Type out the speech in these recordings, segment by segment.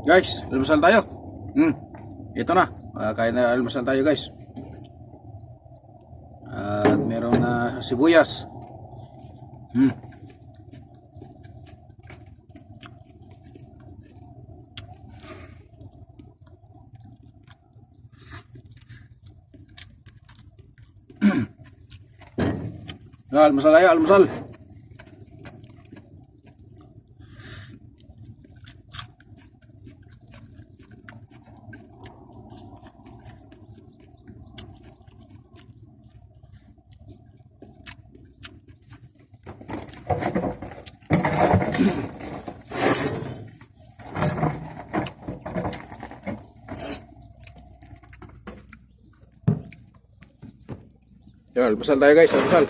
Guys, almusal tayo. Ito na. Kain na almusal tayo, guys. At merong sibuyas. Almusal tayo, almusal. Almusal tayo, guys, almusal.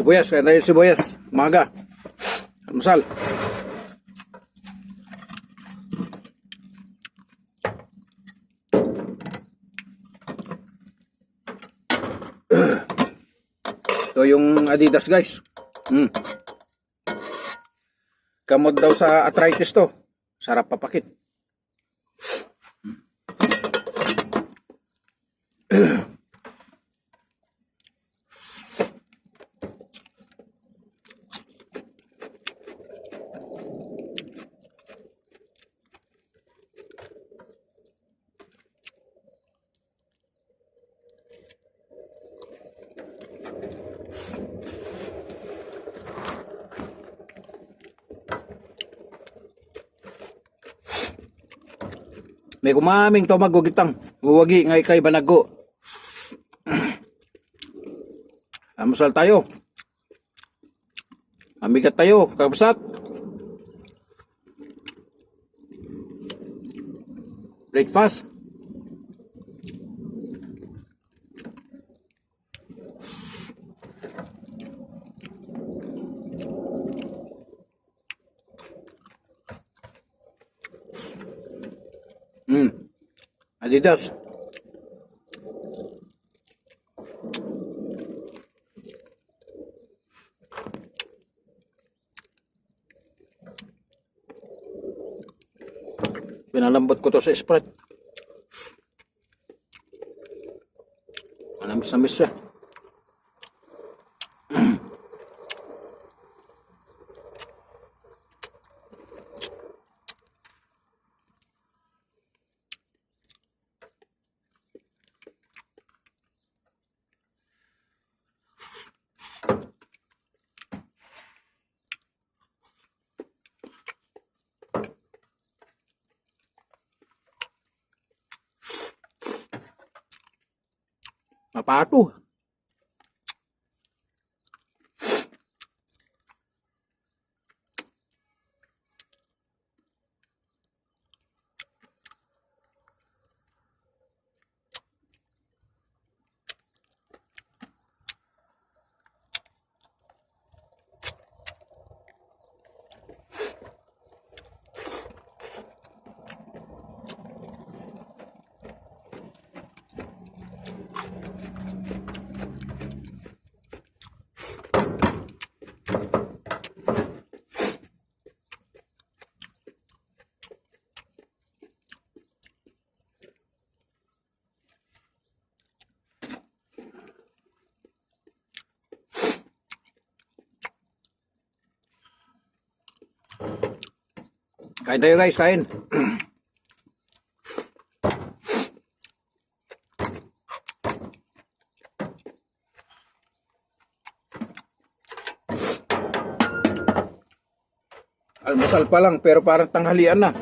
Sibuyas, kaya tayo sibuyas. Umaga. Almusal. Ito yung Adidas, guys. Gamot daw sa arthritis to. Sarap papakit. May kumaming to magugitang. Guwagi ngay kay banago. Almusal tayo. Amigat tayo, kabsat. Breakfast. Adidas. Pinalambot ko to sa Sprite. Manamis-namis siya. Mapato. Kain tayo guys, kain. Almusal pa lang pero parang tanghalian na.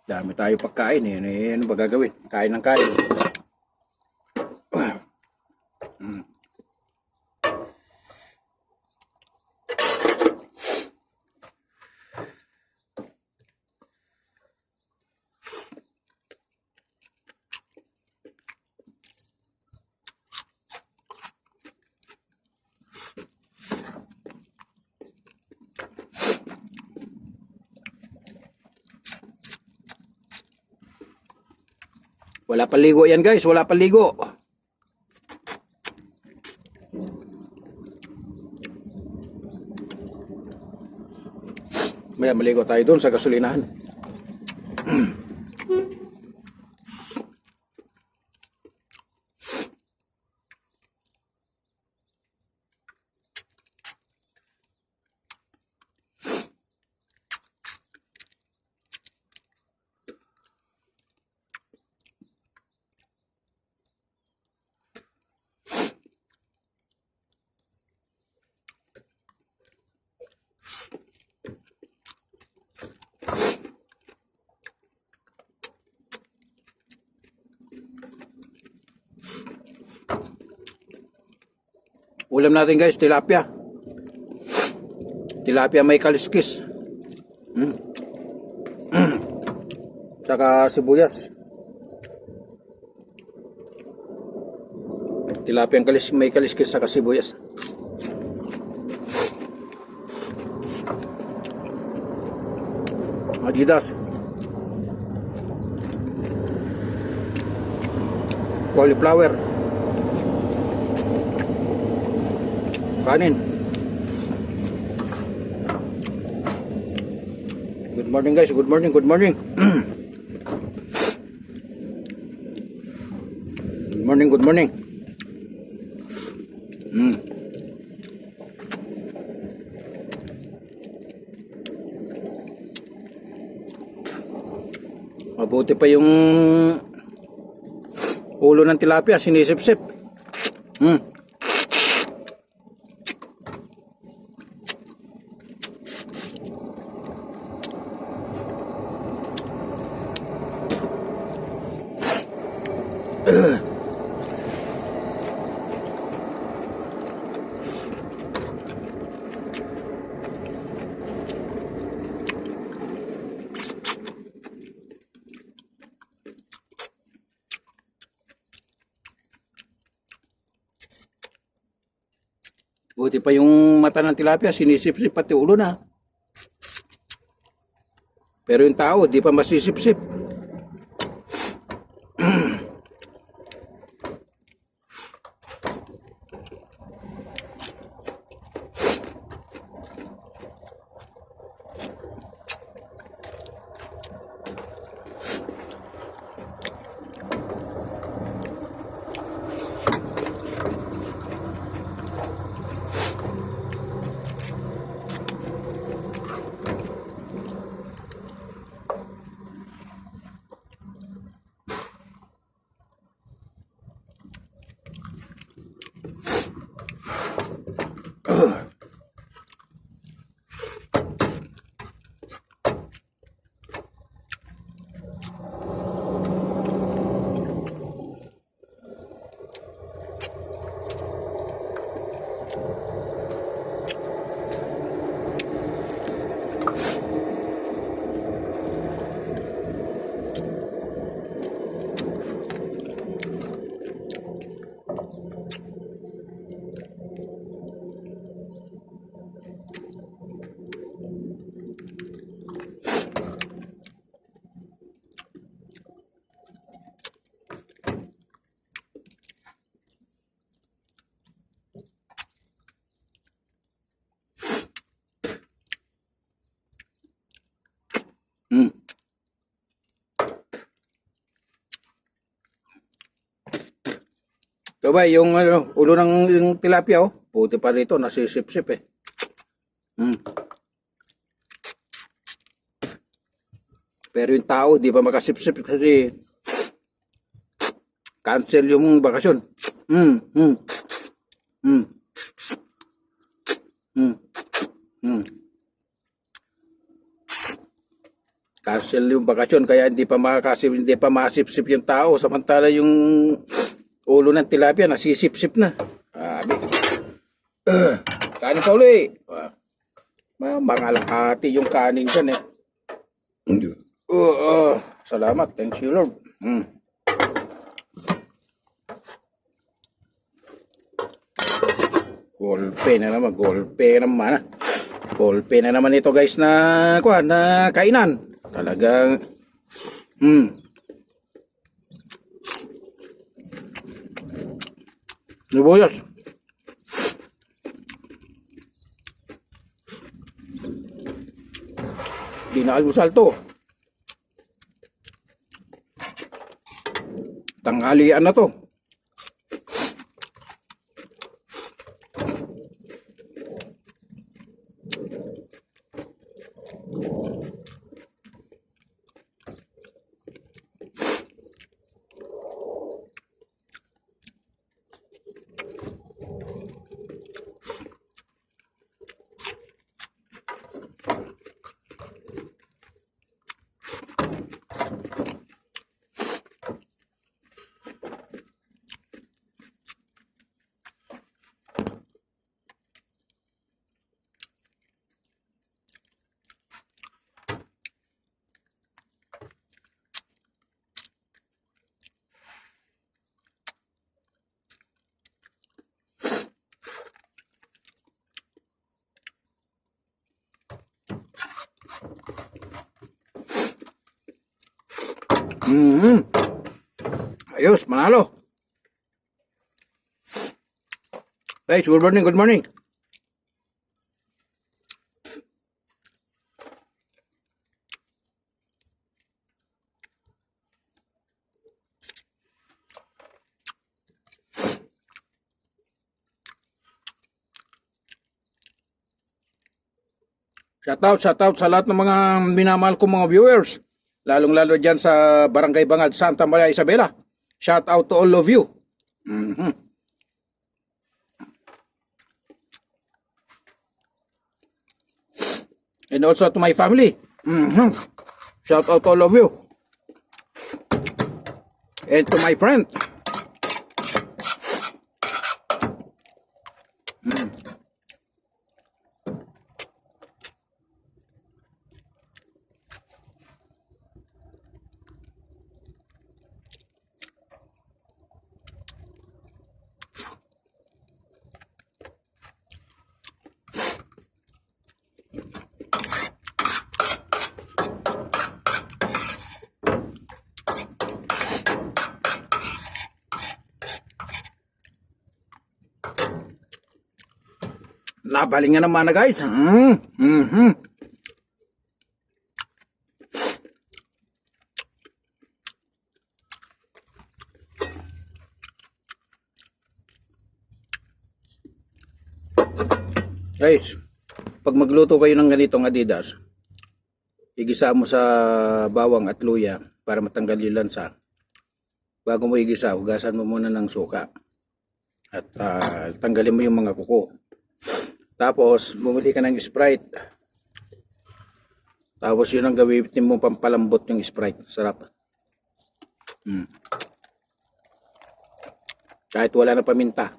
Dami tayo pagkain eh. Ano ba gagawin? Kain ng kain. Wala paligo yan guys, wala paligo. Maya maligo tayo doon sa gasolinahan. Ulam natin guys, tilapia. Tilapia may kaliskis. Saka sibuyas. Tilapia may kaliskis saka sibuyas. Adidas. Cauliflower. Kanin. Good morning guys, good morning, good morning. Good morning, good morning. Mabuti pa yung ulo ng tilapia, sinisip-sip. Buti pa yung mata ng tilapia, sinisip-sip pati ulo na. Pero yung tao, di pa masisip-sip. So ba, yung ulo ng yung tilapia, oh. Puti pa rito, nasisip-sip eh. Pero yung tao, di pa makasipsip kasi cancel yung bakasyon. Mm, mm, mm, mm, mm. Cancel yung bakasyon kaya hindi pa masipsip yung tao samantala yung ulo ng tilapia nasisipsip na. Sabi. Kanin pa uli. Mangalahati yung kanin dyan eh. Salamat. Thank you Lord. Golpe na naman ito guys na kainan. Talagang Sibuyas. Di na almusal to. Tanghalian na to. Ayos, manalo. Guys, good morning, good morning. Shout out sa lahat ng mga minamahal kong mga viewers. Lalong-lalo dyan sa Barangay Bangad, Santa Maria Isabela. Shout out to all of you. And also to my family. Shout out to all of you. And to my friend. Nabalingan naman na guys. Guys, pag magluto kayo ng ganitong Adidas, igisa mo sa bawang at luya para matanggal yung lansa. Bago mo igisa, hugasan mo muna ng suka. At tanggalin mo yung mga kuko. Tapos, bumili ka ng Sprite. Tapos, yun ang gamitin mo pampalambot yung Sprite. Sarap. Kahit wala na paminta.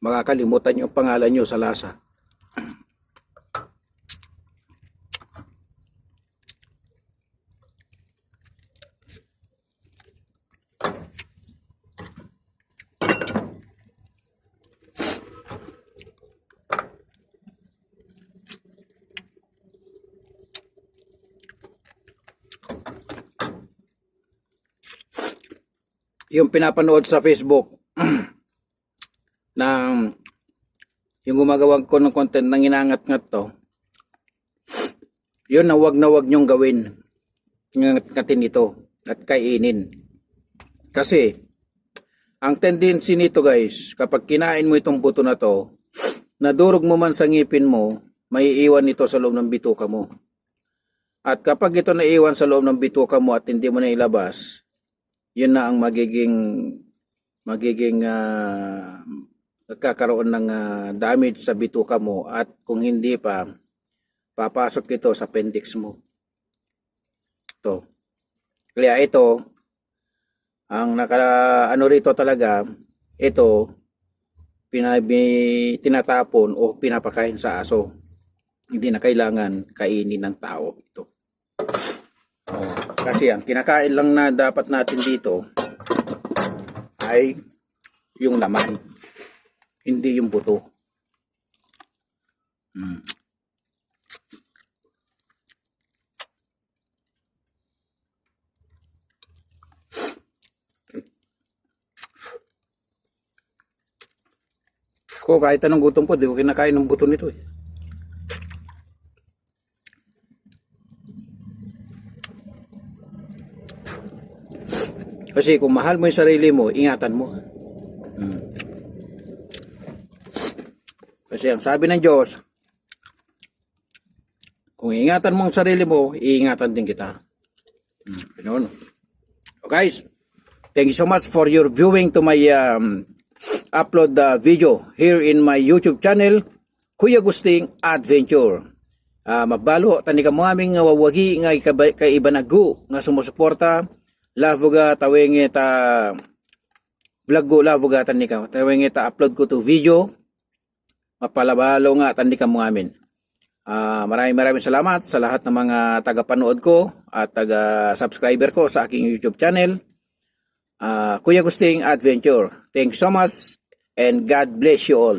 Makakalimutan yung pangalan nyo sa lasa. Yung pinapanood sa Facebook ng yung gumagawa ko ng content ng inangat-ngat to, yun na wag nyong gawin ngatin ito at kainin. Kasi, ang tendency nito guys, kapag kinain mo itong buto na to, nadurog mo man sa ngipin mo, may iwan ito sa loob ng bituka mo. At kapag ito naiwan sa loob ng bituka mo at hindi mo na ilabas, yun na ang magiging nagkakaroon ng damage sa bituka mo, at kung hindi pa, papasok ito sa appendix mo. Ito. Kaya ito, ang ano rito talaga, ito, tinatapon o pinapakain sa aso. Hindi na kailangan kainin ng tao ito. Kasi ang kinakain lang na dapat natin dito ay yung laman, hindi yung buto. Ko kahit anong gutom ko, di ko kinakain ng buto nito eh. Kasi kung mahal mo yung sarili mo, ingatan mo. Kasi ang sabi ng Diyos, kung ingatan mo ang sarili mo, iingatan din kita. Ganun. So guys, thank you so much for your viewing to my upload video here in my YouTube channel, Kuya Gusting Adventure. Mabalo, tani ka mo aming wawagi nga kay ibanagu nga sumusuporta. Lavuga taweng eta vlog go lavuga tani ka. Taweng eta upload ko to video. Mapalabalo nga tani ka mo amin. Maraming salamat sa lahat ng mga tagapanood ko at taga-subscriber ko sa aking YouTube channel, Kuya Gusting Adventure. Thank you so much and God bless you all.